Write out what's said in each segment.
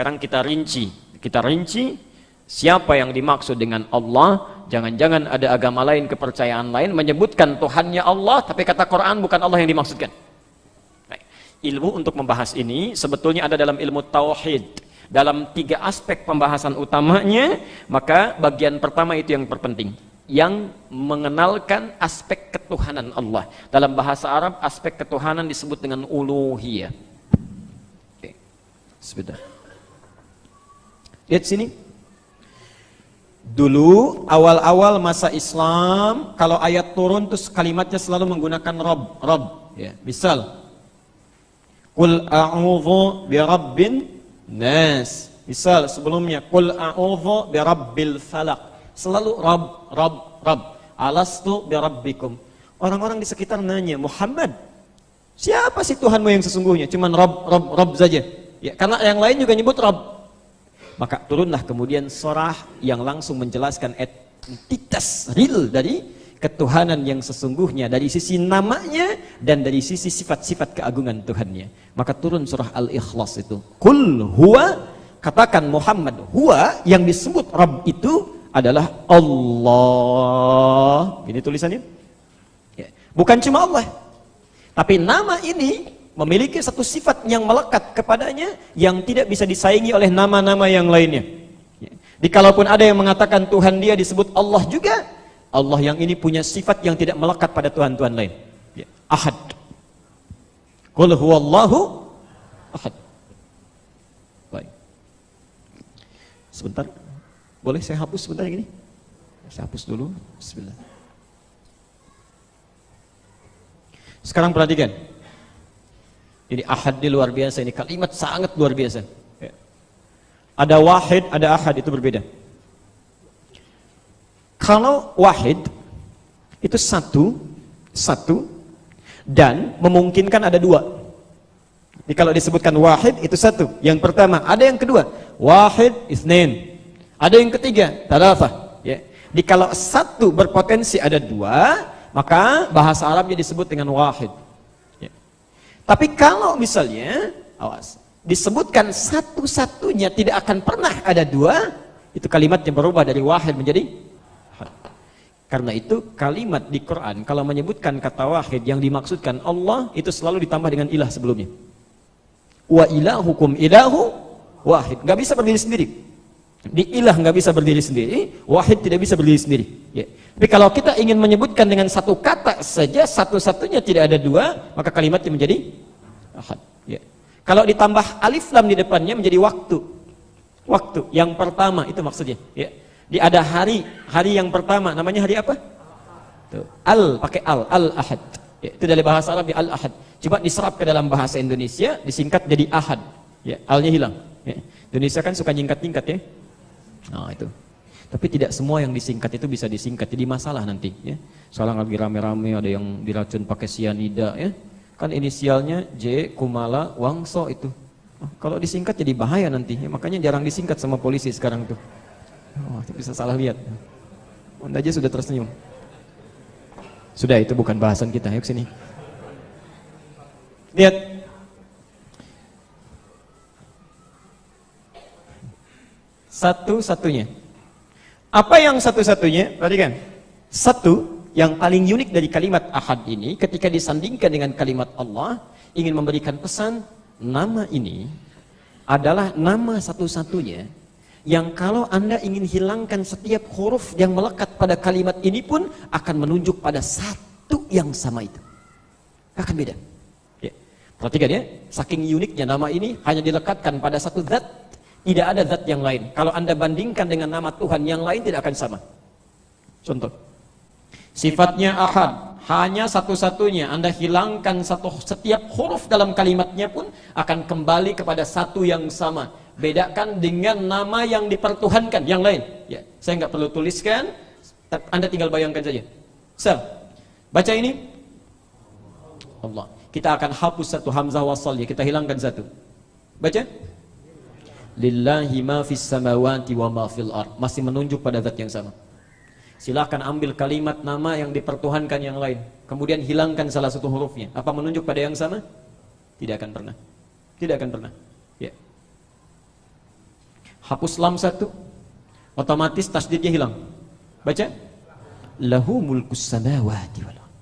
Sekarang kita rinci siapa yang dimaksud dengan Allah. Jangan-jangan ada agama lain, kepercayaan lain menyebutkan Tuhannya Allah, tapi kata Quran bukan Allah yang dimaksudkan. Baik. Ilmu untuk membahas ini sebetulnya ada dalam ilmu tauhid. Dalam 3 aspek pembahasan utamanya, maka bagian pertama itu yang terpenting, yang mengenalkan aspek ketuhanan Allah. Dalam bahasa Arab, aspek ketuhanan disebut dengan uluhiyah. Oke. Sebentar. Lihat sini. Dulu awal-awal masa Islam, kalau ayat turun terus kalimatnya selalu menggunakan Rabb, ya. Misal, Qul a'udzu birabbin nas. Misal sebelumnya, Qul a'udzu birabbil falaq. Selalu Rabb. Alastu birabbikum. Orang-orang di sekitar nanya, Muhammad, siapa sih Tuhanmu yang sesungguhnya? Cuman Rabb saja. Ya, karena yang lain juga nyebut Rabb. Maka turunlah kemudian surah yang langsung menjelaskan entitas real dari ketuhanan yang sesungguhnya, dari sisi namanya dan dari sisi sifat-sifat keagungan Tuhannya. Maka turun surah Al-Ikhlas itu. Qul huwa, katakan Muhammad, huwa yang disebut Rabb itu adalah Allah. Ini tulisannya. Ya. Bukan cuma Allah, tapi nama ini memiliki satu sifat yang melekat kepadanya yang tidak bisa disaingi oleh nama-nama yang lainnya. Kalaupun ada yang mengatakan Tuhan dia disebut Allah juga, Allah yang ini punya sifat yang tidak melekat pada Tuhan-Tuhan lain. Ahad. Qul huwallahu ahad. Baik. Sebentar. Boleh saya hapus sebentar yang ini? Saya hapus dulu. Bismillah. Sekarang perhatikan. Ini ahad di luar biasa, ini kalimat sangat luar biasa. Ya. Ada wahid, ada ahad, itu berbeda. Kalau wahid itu satu dan memungkinkan ada 2. Jadi kalau disebutkan wahid itu satu, yang pertama, ada yang kedua, wahid itsnain. Ada yang ketiga, tsalatsa. Ya. Jadi kalau satu berpotensi ada 2, maka bahasa Arabnya disebut dengan wahid. Tapi kalau misalnya, awas, disebutkan satu-satunya tidak akan pernah ada 2, itu kalimat yang berubah dari wahid menjadi ahad. Karena itu kalimat di Quran kalau menyebutkan kata wahid yang dimaksudkan Allah itu selalu ditambah dengan ilah sebelumnya. Wa ilahukum ilahu wahid, nggak bisa berdiri sendiri. Di ilah nggak bisa berdiri sendiri, wahid tidak bisa berdiri sendiri. Ya. Tapi kalau kita ingin menyebutkan dengan satu kata saja, satu-satunya tidak ada 2, maka kalimatnya menjadi ahad. Ya. Kalau ditambah alif lam di depannya menjadi waktu. Waktu yang pertama itu maksudnya. Ya. Di ada hari yang pertama namanya hari apa? Tuh. Pakai al-ahad. Ya. Itu dari bahasa Arab al-ahad. Coba diserap ke dalam bahasa Indonesia, disingkat jadi ahad. Ya. Alnya hilang. Ya. Indonesia kan suka nyingkat-nyingkat ya. Nah itu. Tapi tidak semua yang disingkat itu bisa disingkat, jadi masalah nanti ya. Soalnya lagi rame-rame ada yang diracun pakai sianida ya. Kan inisialnya J Kumala Wangso itu. Kalau disingkat jadi bahaya nanti ya. Makanya jarang disingkat sama polisi sekarang tuh. Itu bisa salah lihat. Anda aja sudah tersenyum. Sudah, itu bukan bahasan kita. Yuk sini. Lihat. Satu-satunya. Apa yang satu-satunya? Perhatikan. Satu yang paling unik dari kalimat ahad ini ketika disandingkan dengan kalimat Allah ingin memberikan pesan, nama ini adalah nama satu-satunya yang kalau Anda ingin hilangkan setiap huruf yang melekat pada kalimat ini pun akan menunjuk pada satu yang sama itu. Akan beda. Ya. Perhatikan ya, saking uniknya nama ini hanya dilekatkan pada satu zat. Tidak ada zat yang lain. Kalau Anda bandingkan dengan nama Tuhan yang lain tidak akan sama. Contoh. Sifatnya ahad, hanya satu-satunya. Anda hilangkan setiap huruf dalam kalimatnya pun akan kembali kepada satu yang sama. Bedakan dengan nama yang dipertuhankan yang lain. Ya, saya nggak perlu tuliskan, Anda tinggal bayangkan saja. Baca ini. Allah. Kita akan hapus satu hamzah wasal ya, kita hilangkan satu. Baca. Lillahi ma fis samawati wa ma fil ard, masih menunjuk pada zat yang sama. Silahkan ambil kalimat nama yang dipertuhankan yang lain, kemudian hilangkan salah satu hurufnya, apa menunjuk pada yang sama? Tidak akan pernah. Tidak akan pernah. Ya. hapus lam satu, otomatis tasdidnya hilang. Baca lahu mulkus samawati wal ardh.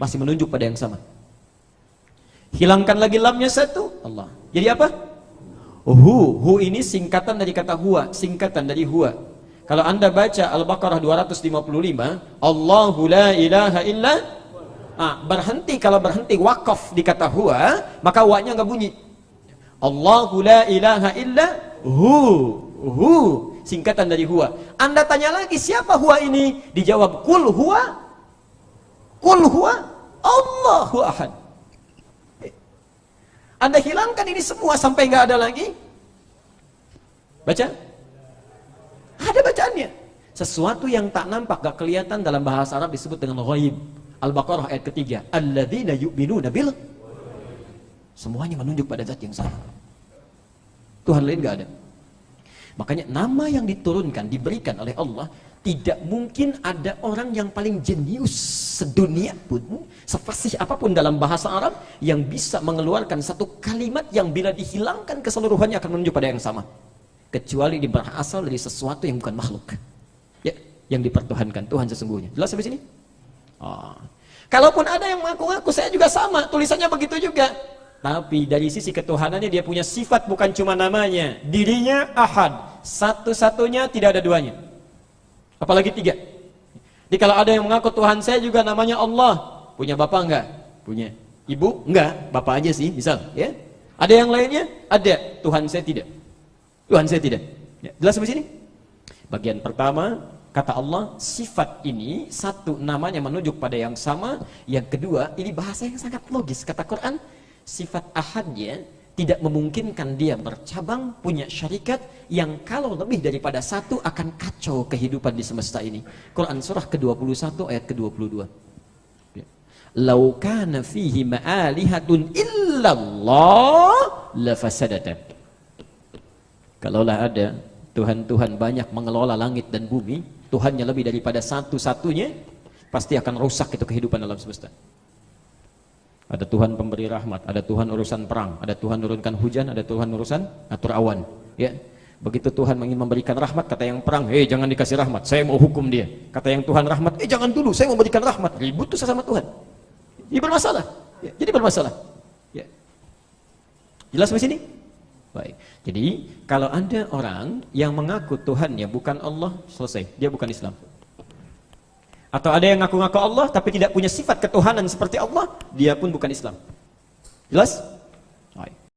Masih menunjuk pada yang sama. Hilangkan lagi lamnya satu, Allah. Jadi apa? Hu ini singkatan dari kata huwa, singkatan dari huwa. Kalau Anda baca Al-Baqarah 255, Allahu la ilaha illa, berhenti, kalau berhenti wakaf di kata huwa, maka wa-nya enggak bunyi. Allahu la ilaha illa hu, singkatan dari huwa. Anda tanya lagi, siapa huwa ini? Dijawab kul huwa Allahu ahad. Anda hilangkan ini semua sampai nggak ada lagi. Baca. Ada bacaannya. Sesuatu yang tak nampak, gak kelihatan, dalam bahasa Arab disebut dengan ghaib. Al-Baqarah ayat ketiga. Alladzina yu'minuna bil. Semuanya menunjuk pada zat yang sama. Tuhan lain gak ada. Makanya nama yang diturunkan, diberikan oleh Allah, tidak mungkin ada orang yang paling jenius sedunia pun, sefasih apapun dalam bahasa Arab, yang bisa mengeluarkan satu kalimat yang bila dihilangkan keseluruhannya akan menunjuk pada yang sama, kecuali berasal dari sesuatu yang bukan makhluk, ya, yang dipertuhankan, Tuhan sesungguhnya. Jelas sampai sini? Kalaupun ada yang mengaku-ngaku saya juga sama, tulisannya begitu juga, tapi dari sisi ketuhanannya dia punya sifat, bukan cuma namanya. Dirinya ahad, satu-satunya, tidak ada duanya, apalagi tiga. Jadi kalau ada yang mengaku Tuhan saya juga namanya Allah, punya bapak enggak? Punya. Ibu? Enggak, bapak aja sih, misal, ya. Ada yang lainnya? Ada. Tuhan saya tidak. Tuhan saya tidak. Ya, jelas sampai sini? Bagian pertama, kata Allah, sifat ini satu, namanya menunjuk pada yang sama. Yang kedua, ini bahasa yang sangat logis. Kata Quran, sifat ahadnya tidak memungkinkan dia bercabang, punya syarikat yang kalau lebih daripada satu akan kacau kehidupan di semesta ini. Quran surah ke-21 ayat ke-22. Lau kana fihi ma'alihatun illallah lafasadata. Kalaulah ada Tuhan-Tuhan banyak mengelola langit dan bumi, Tuhannya lebih daripada satu-satunya, pasti akan rusak itu kehidupan alam semesta. Ada Tuhan pemberi rahmat, ada Tuhan urusan perang, ada Tuhan menurunkan hujan, ada Tuhan urusan atur awan. Ya, begitu Tuhan ingin memberikan rahmat, kata yang perang, jangan dikasih rahmat, saya mau hukum dia. Kata yang Tuhan rahmat, jangan dulu, saya mau berikan rahmat. Ribut tuh sama Tuhan. Jadi bermasalah. Ya, jadi bermasalah. Ya. Jelas sampai sini? Baik. Jadi kalau ada orang yang mengaku Tuhannya bukan Allah, selesai, dia bukan Islam. Atau ada yang ngaku-ngaku Allah tapi tidak punya sifat ketuhanan seperti Allah, dia pun bukan Islam. Jelas?